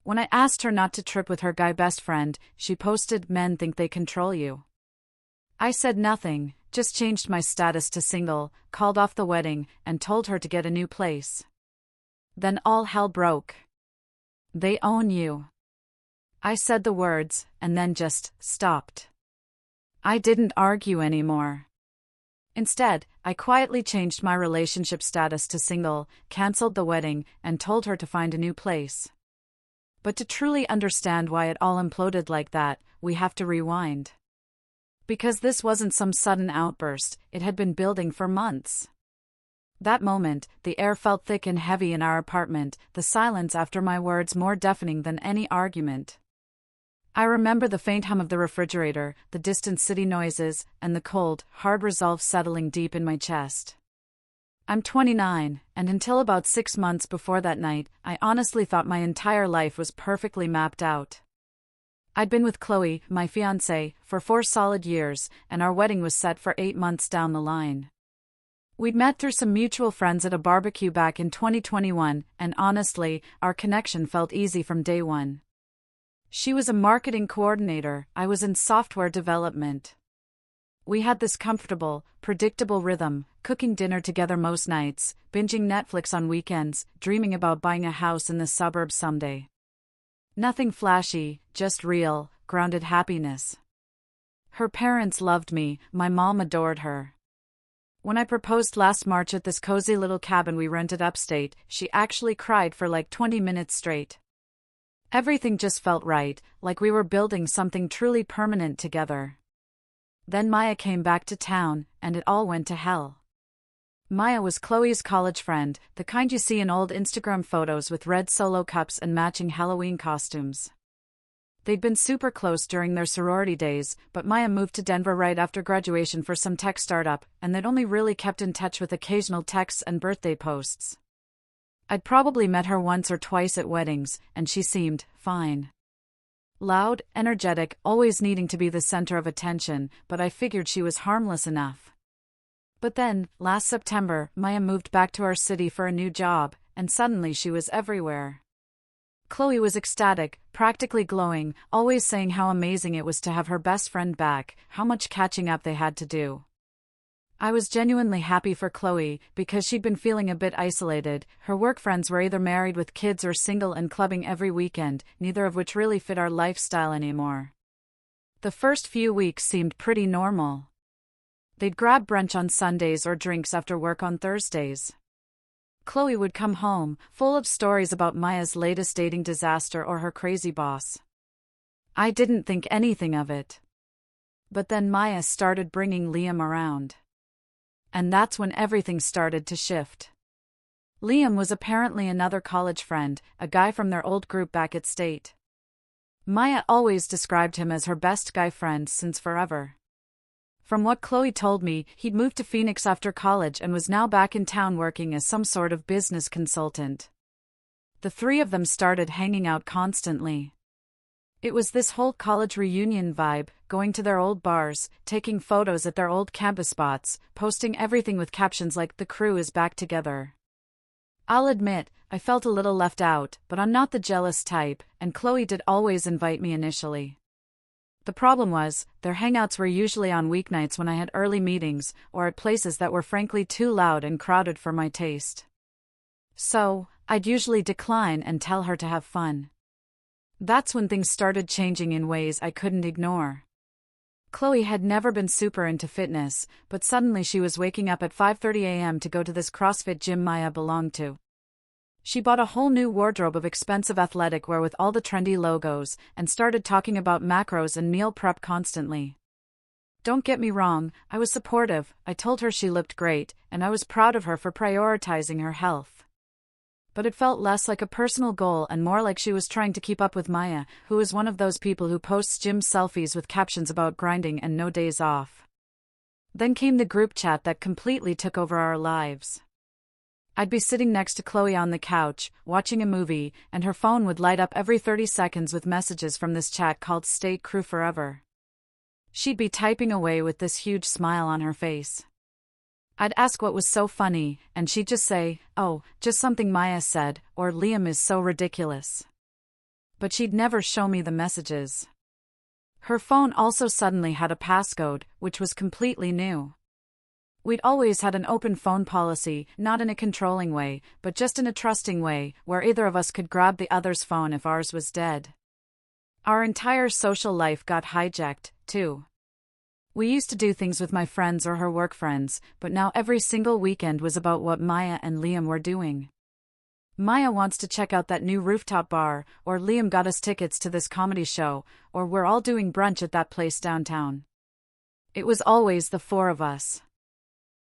When I asked her not to trip with her guy best friend, she posted, "Men think they control you." I said nothing, just changed my status to single, called off the wedding, and told her to get a new place. Then all hell broke. "They own you." I said the words, and then just stopped. I didn't argue anymore. Instead, I quietly changed my relationship status to single, cancelled the wedding, and told her to find a new place. But to truly understand why it all imploded like that, we have to rewind. Because this wasn't some sudden outburst, it had been building for months. That moment, the air felt thick and heavy in our apartment, the silence after my words more deafening than any argument. I remember the faint hum of the refrigerator, the distant city noises, and the cold, hard resolve settling deep in my chest. I'm 29, and until about 6 months before that night, I honestly thought my entire life was perfectly mapped out. I'd been with Chloe, my fiancée, for 4 solid years, and our wedding was set for 8 months down the line. We'd met through some mutual friends at a barbecue back in 2021, and honestly, our connection felt easy from day one. She was a marketing coordinator, I was in software development. We had this comfortable, predictable rhythm, cooking dinner together most nights, binging Netflix on weekends, dreaming about buying a house in the suburbs someday. Nothing flashy, just real, grounded happiness. Her parents loved me, my mom adored her. When I proposed last March at this cozy little cabin we rented upstate, she actually cried for like 20 minutes straight. Everything just felt right, like we were building something truly permanent together. Then Maya came back to town, and it all went to hell. Maya was Chloe's college friend, the kind you see in old Instagram photos with red Solo cups and matching Halloween costumes. They'd been super close during their sorority days, but Maya moved to Denver right after graduation for some tech startup, and they'd only really kept in touch with occasional texts and birthday posts. I'd probably met her once or twice at weddings, and she seemed fine. Loud, energetic, always needing to be the center of attention, but I figured she was harmless enough. But then, last September, Maya moved back to our city for a new job, and suddenly she was everywhere. Chloe was ecstatic, practically glowing, always saying how amazing it was to have her best friend back, how much catching up they had to do. I was genuinely happy for Chloe, because she'd been feeling a bit isolated. Her work friends were either married with kids or single and clubbing every weekend, neither of which really fit our lifestyle anymore. The first few weeks seemed pretty normal. They'd grab brunch on Sundays or drinks after work on Thursdays. Chloe would come home, full of stories about Maya's latest dating disaster or her crazy boss. I didn't think anything of it. But then Maya started bringing Liam around. And that's when everything started to shift. Liam was apparently another college friend, a guy from their old group back at State. Maya always described him as her best guy friend since forever. From what Chloe told me, he'd moved to Phoenix after college and was now back in town working as some sort of business consultant. The three of them started hanging out constantly. It was this whole college reunion vibe, going to their old bars, taking photos at their old campus spots, posting everything with captions like "the crew is back together." I'll admit, I felt a little left out, but I'm not the jealous type, and Chloe did always invite me initially. The problem was, their hangouts were usually on weeknights when I had early meetings, or at places that were frankly too loud and crowded for my taste. So, I'd usually decline and tell her to have fun. That's when things started changing in ways I couldn't ignore. Chloe had never been super into fitness, but suddenly she was waking up at 5:30 a.m. to go to this CrossFit gym Maya belonged to. She bought a whole new wardrobe of expensive athletic wear with all the trendy logos, and started talking about macros and meal prep constantly. Don't get me wrong, I was supportive. I told her she looked great, and I was proud of her for prioritizing her health. But it felt less like a personal goal and more like she was trying to keep up with Maya, who is one of those people who posts gym selfies with captions about grinding and no days off. Then came the group chat that completely took over our lives. I'd be sitting next to Chloe on the couch, watching a movie, and her phone would light up every 30 seconds with messages from this chat called State Crew Forever. She'd be typing away with this huge smile on her face. I'd ask what was so funny, and she'd just say, "Oh, just something Maya said," or "Liam is so ridiculous." but she'd never show me the messages. Her phone also suddenly had a passcode, which was completely new. We'd always had an open phone policy, not in a controlling way, but just in a trusting way, where either of us could grab the other's phone if ours was dead. Our entire social life got hijacked, too. We used to do things with my friends or her work friends, but now every single weekend was about what Maya and Liam were doing. Maya wants to check out that new rooftop bar, or Liam got us tickets to this comedy show, or we're all doing brunch at that place downtown. It was always the four of us.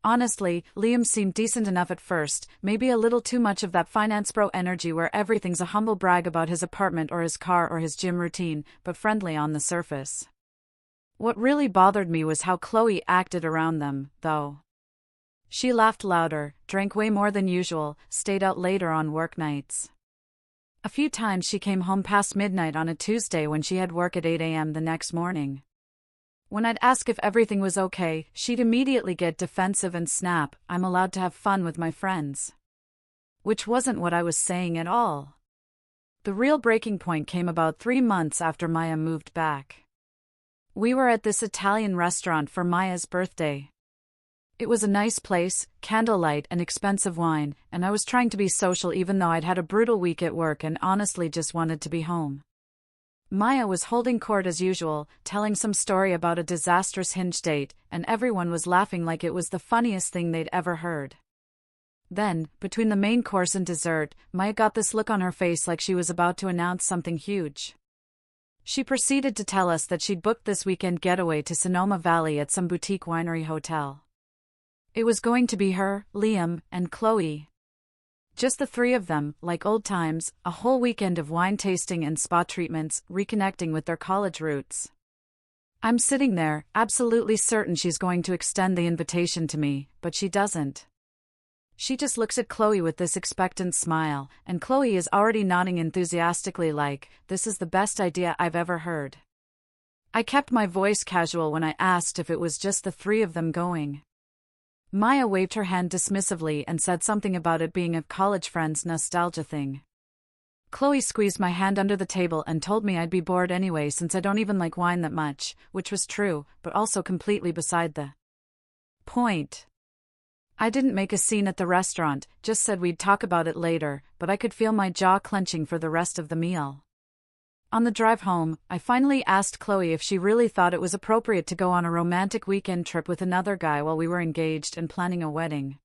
Honestly, Liam seemed decent enough at first, maybe a little too much of that finance bro energy where everything's a humble brag about his apartment or his car or his gym routine, but friendly on the surface. What really bothered me was how Chloe acted around them, though. She laughed louder, drank way more than usual, stayed out later on work nights. A few times she came home past midnight on a Tuesday when she had work at 8 a.m. the next morning. When I'd ask if everything was okay, she'd immediately get defensive and snap, "I'm allowed to have fun with my friends." Which wasn't what I was saying at all. The real breaking point came about 3 months after Maya moved back. We were at this Italian restaurant for Maya's birthday. It was a nice place, candlelight and expensive wine, and I was trying to be social even though I'd had a brutal week at work and honestly just wanted to be home. Maya was holding court as usual, telling some story about a disastrous Hinge date, and everyone was laughing like it was the funniest thing they'd ever heard. Then, between the main course and dessert, Maya got this look on her face like she was about to announce something huge. She proceeded to tell us that she'd booked this weekend getaway to Sonoma Valley at some boutique winery hotel. It was going to be her, Liam, and Chloe. Just the three of them, like old times, a whole weekend of wine tasting and spa treatments, reconnecting with their college roots. I'm sitting there, absolutely certain she's going to extend the invitation to me, but she doesn't. She just looks at Chloe with this expectant smile, and Chloe is already nodding enthusiastically like, "This is the best idea I've ever heard." I kept my voice casual when I asked if it was just the three of them going. Maya waved her hand dismissively and said something about it being a college friend's nostalgia thing. Chloe squeezed my hand under the table and told me I'd be bored anyway since I don't even like wine that much, which was true, but also completely beside the point. I didn't make a scene at the restaurant, just said we'd talk about it later, but I could feel my jaw clenching for the rest of the meal. On the drive home, I finally asked Chloe if she really thought it was appropriate to go on a romantic weekend trip with another guy while we were engaged and planning a wedding.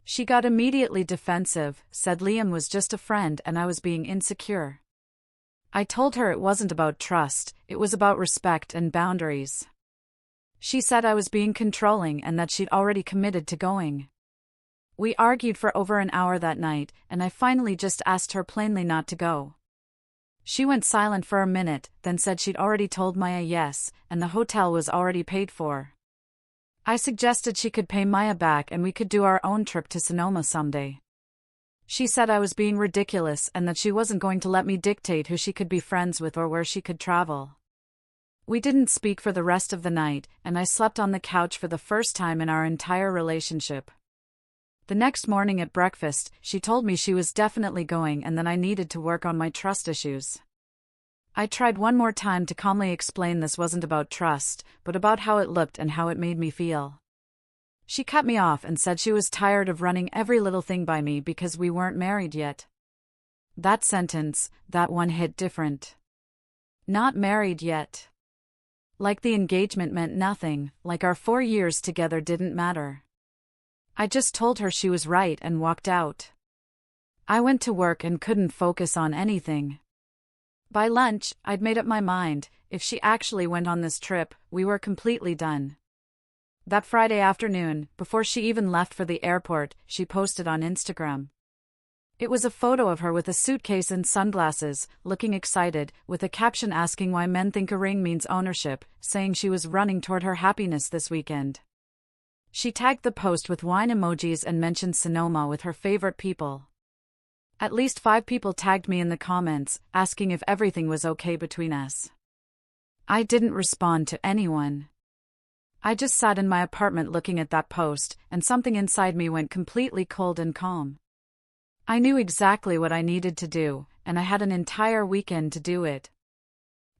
She got immediately defensive, said Liam was just a friend and I was being insecure. I told her it wasn't about trust, it was about respect and boundaries. She said I was being controlling and that she'd already committed to going. We argued for over an hour that night, and I finally just asked her plainly not to go. She went silent for a minute, then said she'd already told Maya yes, and the hotel was already paid for. I suggested she could pay Maya back and we could do our own trip to Sonoma someday. She said I was being ridiculous and that she wasn't going to let me dictate who she could be friends with or where she could travel. We didn't speak for the rest of the night, and I slept on the couch for the first time in our entire relationship. The next morning at breakfast, she told me she was definitely going and that I needed to work on my trust issues. I tried one more time to calmly explain this wasn't about trust, but about how it looked and how it made me feel. She cut me off and said she was tired of running every little thing by me because we weren't married yet. That sentence, that one hit different. Not married yet. Like the engagement meant nothing, like our 4 years together didn't matter. I just told her she was right and walked out. I went to work and couldn't focus on anything. By lunch, I'd made up my mind, if she actually went on this trip, we were completely done. That Friday afternoon, before she even left for the airport, she posted on Instagram. It was a photo of her with a suitcase and sunglasses, looking excited, with a caption asking why men think a ring means ownership, saying she was running toward her happiness this weekend. She tagged the post with wine emojis and mentioned Sonoma with her favorite people. At least 5 people tagged me in the comments, asking if everything was okay between us. I didn't respond to anyone. I just sat in my apartment looking at that post, and something inside me went completely cold and calm. I knew exactly what I needed to do, and I had an entire weekend to do it.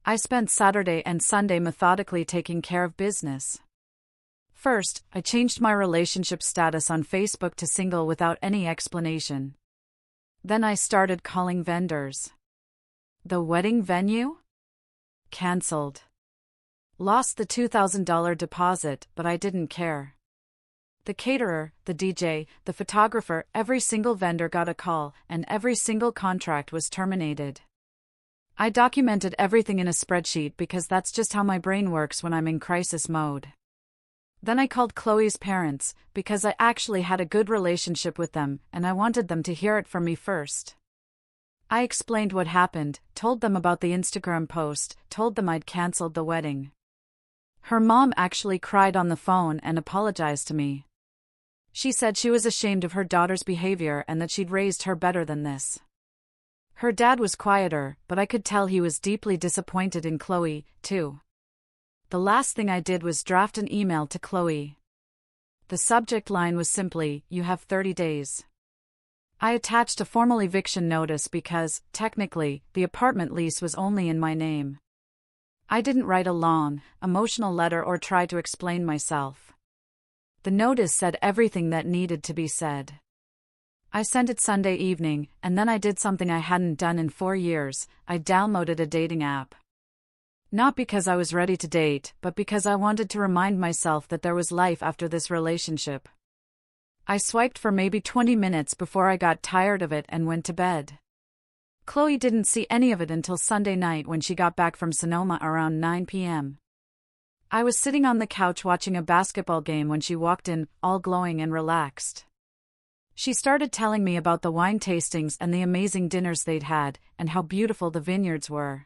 I spent Saturday and Sunday methodically taking care of business. First, I changed my relationship status on Facebook to single without any explanation. Then I started calling vendors. The wedding venue? Cancelled. Lost the $2,000 deposit, but I didn't care. The caterer, the DJ, the photographer, every single vendor got a call, and every single contract was terminated. I documented everything in a spreadsheet because that's just how my brain works when I'm in crisis mode. Then I called Chloe's parents, because I actually had a good relationship with them, and I wanted them to hear it from me first. I explained what happened, told them about the Instagram post, told them I'd cancelled the wedding. Her mom actually cried on the phone and apologized to me. She said she was ashamed of her daughter's behavior and that she'd raised her better than this. Her dad was quieter, but I could tell he was deeply disappointed in Chloe, too. The last thing I did was draft an email to Chloe. The subject line was simply, "You have 30 days." I attached a formal eviction notice because, technically, the apartment lease was only in my name. I didn't write a long, emotional letter or try to explain myself. The notice said everything that needed to be said. I sent it Sunday evening, and then I did something I hadn't done in 4 years. I downloaded a dating app. Not because I was ready to date, but because I wanted to remind myself that there was life after this relationship. I swiped for maybe 20 minutes before I got tired of it and went to bed. Chloe didn't see any of it until Sunday night when she got back from Sonoma around 9 p.m. I was sitting on the couch watching a basketball game when she walked in, all glowing and relaxed. She started telling me about the wine tastings and the amazing dinners they'd had, and how beautiful the vineyards were.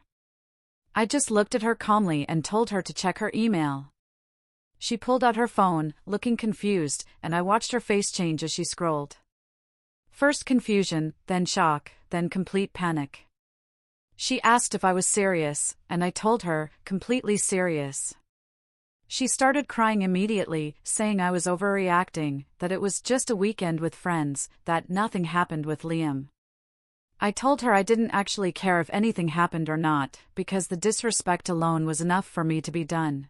I just looked at her calmly and told her to check her email. She pulled out her phone, looking confused, and I watched her face change as she scrolled. First confusion, then shock, then complete panic. She asked if I was serious, and I told her, completely serious. She started crying immediately, saying I was overreacting, that it was just a weekend with friends, that nothing happened with Liam. I told her I didn't actually care if anything happened or not, because the disrespect alone was enough for me to be done.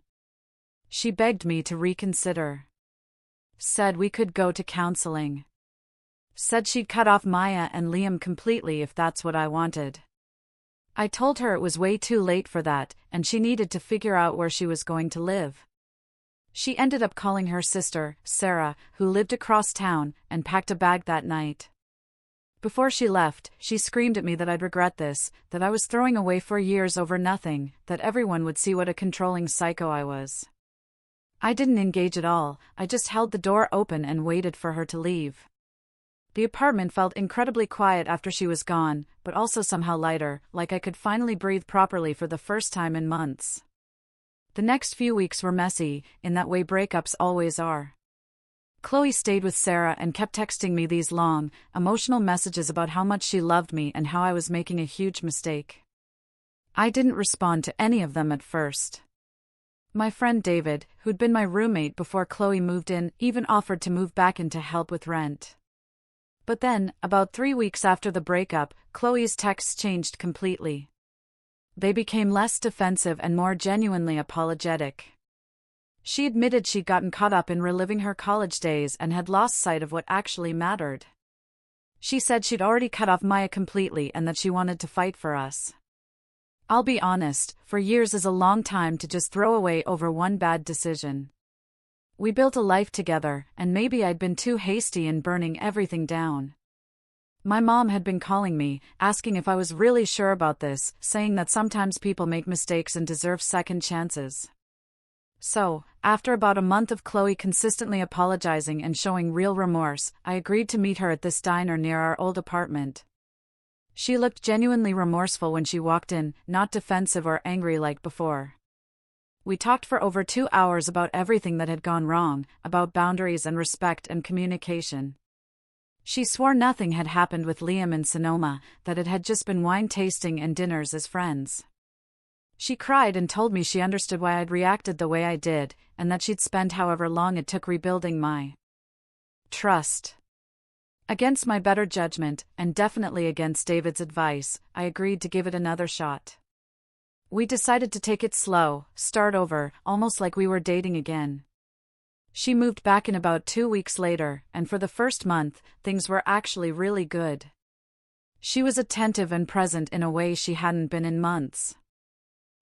She begged me to reconsider. Said we could go to counseling. Said she'd cut off Maya and Liam completely if that's what I wanted. I told her it was way too late for that, and she needed to figure out where she was going to live. She ended up calling her sister, Sarah, who lived across town, and packed a bag that night. Before she left, she screamed at me that I'd regret this, that I was throwing away 4 years over nothing, that everyone would see what a controlling psycho I was. I didn't engage at all, I just held the door open and waited for her to leave. The apartment felt incredibly quiet after she was gone, but also somehow lighter, like I could finally breathe properly for the first time in months. The next few weeks were messy, in that way breakups always are. Chloe stayed with Sarah and kept texting me these long, emotional messages about how much she loved me and how I was making a huge mistake. I didn't respond to any of them at first. My friend David, who'd been my roommate before Chloe moved in, even offered to move back in to help with rent. But then, about 3 weeks after the breakup, Chloe's texts changed completely. They became less defensive and more genuinely apologetic. She admitted she'd gotten caught up in reliving her college days and had lost sight of what actually mattered. She said she'd already cut off Maya completely and that she wanted to fight for us. I'll be honest, 4 years is a long time to just throw away over one bad decision. We built a life together, and maybe I'd been too hasty in burning everything down. My mom had been calling me, asking if I was really sure about this, saying that sometimes people make mistakes and deserve second chances. So, after about a month of Chloe consistently apologizing and showing real remorse, I agreed to meet her at this diner near our old apartment. She looked genuinely remorseful when she walked in, not defensive or angry like before. We talked for over 2 hours about everything that had gone wrong, about boundaries and respect and communication. She swore nothing had happened with Liam in Sonoma, that it had just been wine tasting and dinners as friends. She cried and told me she understood why I'd reacted the way I did, and that she'd spend however long it took rebuilding my trust. Against my better judgment, and definitely against David's advice, I agreed to give it another shot. We decided to take it slow, start over, almost like we were dating again. She moved back in about 2 weeks later, and for the first month, things were actually really good. She was attentive and present in a way she hadn't been in months.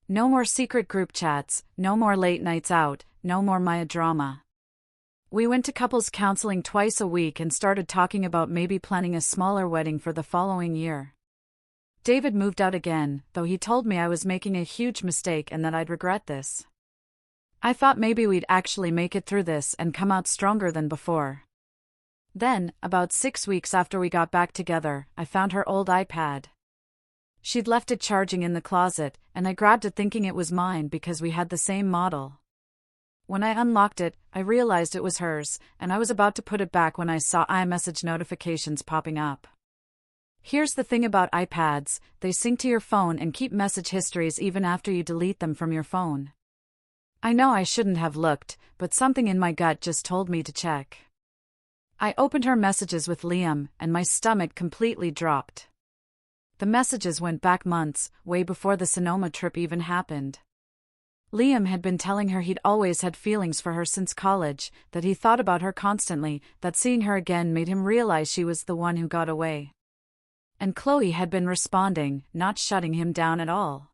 No more secret group chats, no more late nights out, no more Maya drama. We went to couples counseling twice a week and started talking about maybe planning a smaller wedding for the following year. David moved out again, though he told me I was making a huge mistake and that I'd regret this. I thought maybe we'd actually make it through this and come out stronger than before. Then, about 6 weeks after we got back together, I found her old iPad. She'd left it charging in the closet, and I grabbed it thinking it was mine because we had the same model. When I unlocked it, I realized it was hers, and I was about to put it back when I saw iMessage notifications popping up. Here's the thing about iPads, they sync to your phone and keep message histories even after you delete them from your phone. I know I shouldn't have looked, but something in my gut just told me to check. I opened her messages with Liam, and my stomach completely dropped. The messages went back months, way before the Sonoma trip even happened. Liam had been telling her he'd always had feelings for her since college, that he thought about her constantly, that seeing her again made him realize she was the one who got away. And Chloe had been responding, not shutting him down at all.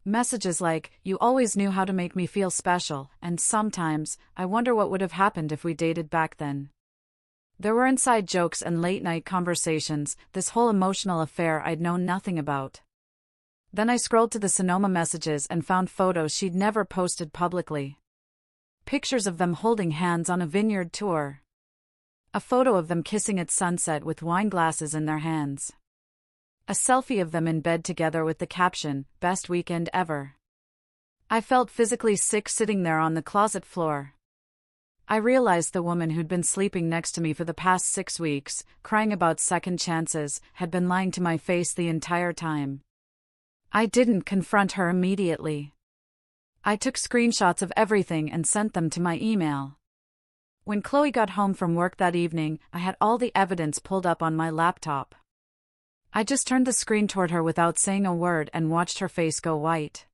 Messages like, "You always knew how to make me feel special," and sometimes, "I wonder what would have happened if we dated back then." There were inside jokes and late-night conversations, this whole emotional affair I'd known nothing about. Then I scrolled to the Sonoma messages and found photos she'd never posted publicly. Pictures of them holding hands on a vineyard tour. A photo of them kissing at sunset with wine glasses in their hands. A selfie of them in bed together with the caption, "Best weekend ever." I felt physically sick sitting there on the closet floor. I realized the woman who'd been sleeping next to me for the past 6 weeks, crying about second chances, had been lying to my face the entire time. I didn't confront her immediately. I took screenshots of everything and sent them to my email. When Chloe got home from work that evening, I had all the evidence pulled up on my laptop. I just turned the screen toward her without saying a word and watched her face go white.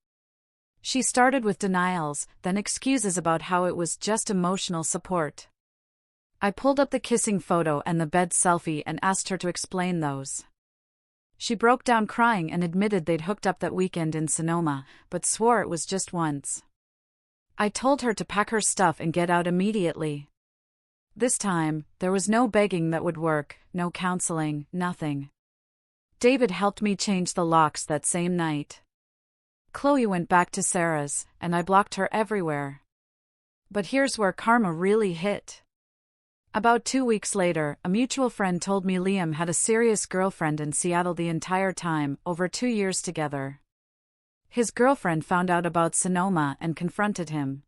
She started with denials, then excuses about how it was just emotional support. I pulled up the kissing photo and the bed selfie and asked her to explain those. She broke down crying and admitted they'd hooked up that weekend in Sonoma, but swore it was just once. I told her to pack her stuff and get out immediately. This time, there was no begging that would work, no counseling, nothing. David helped me change the locks that same night. Chloe went back to Sarah's, and I blocked her everywhere. But here's where karma really hit. About 2 weeks later, a mutual friend told me Liam had a serious girlfriend in Seattle the entire time, over 2 years together. His girlfriend found out about Sonoma and confronted him.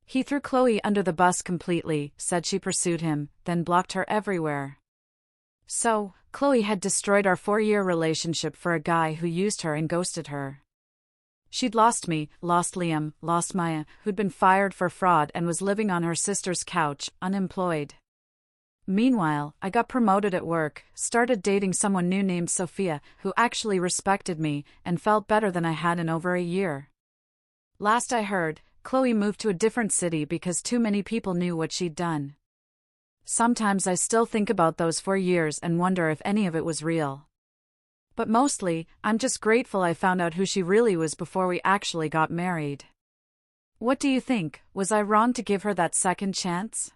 He threw Chloe under the bus completely, said she pursued him, then blocked her everywhere. So, Chloe had destroyed our 4-year relationship for a guy who used her and ghosted her. She'd lost me, lost Liam, lost Maya, who'd been fired for fraud and was living on her sister's couch, unemployed. Meanwhile, I got promoted at work, started dating someone new named Sophia, who actually respected me, and felt better than I had in over a year. Last I heard, Chloe moved to a different city because too many people knew what she'd done. Sometimes I still think about those 4 years and wonder if any of it was real. But mostly, I'm just grateful I found out who she really was before we actually got married. What do you think? Was I wrong to give her that second chance?